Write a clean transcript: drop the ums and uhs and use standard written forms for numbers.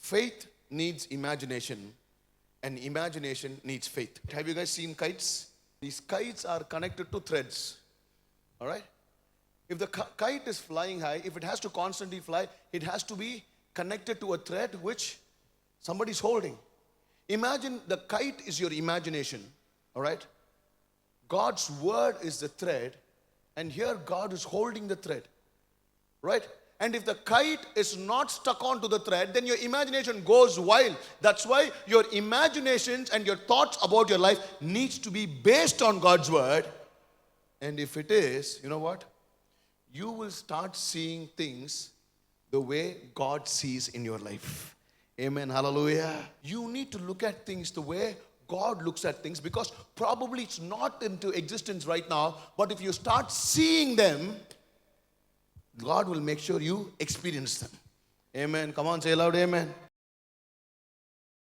Faith needs imagination, and imagination needs faith. Have you guys seen kites? These kites are connected to threads. All right? If the kite is flying high, if it has to constantly fly, it has to be connected to a thread which somebody is holding. Imagine the kite is your imagination. All right? God's word is the thread, and here God is holding the thread. Right? And if the kite is not stuck onto the thread, then your imagination goes wild. That's why your imaginations and your thoughts about your life needs to be based on God's word. And if it is, you know what? You will start seeing things the way God sees in your life. Amen. Hallelujah. You need to look at things the way God looks at things, because probably it's not into existence right now, but if you start seeing them, God will make sure you experience them. Amen. Come on, say loud, amen.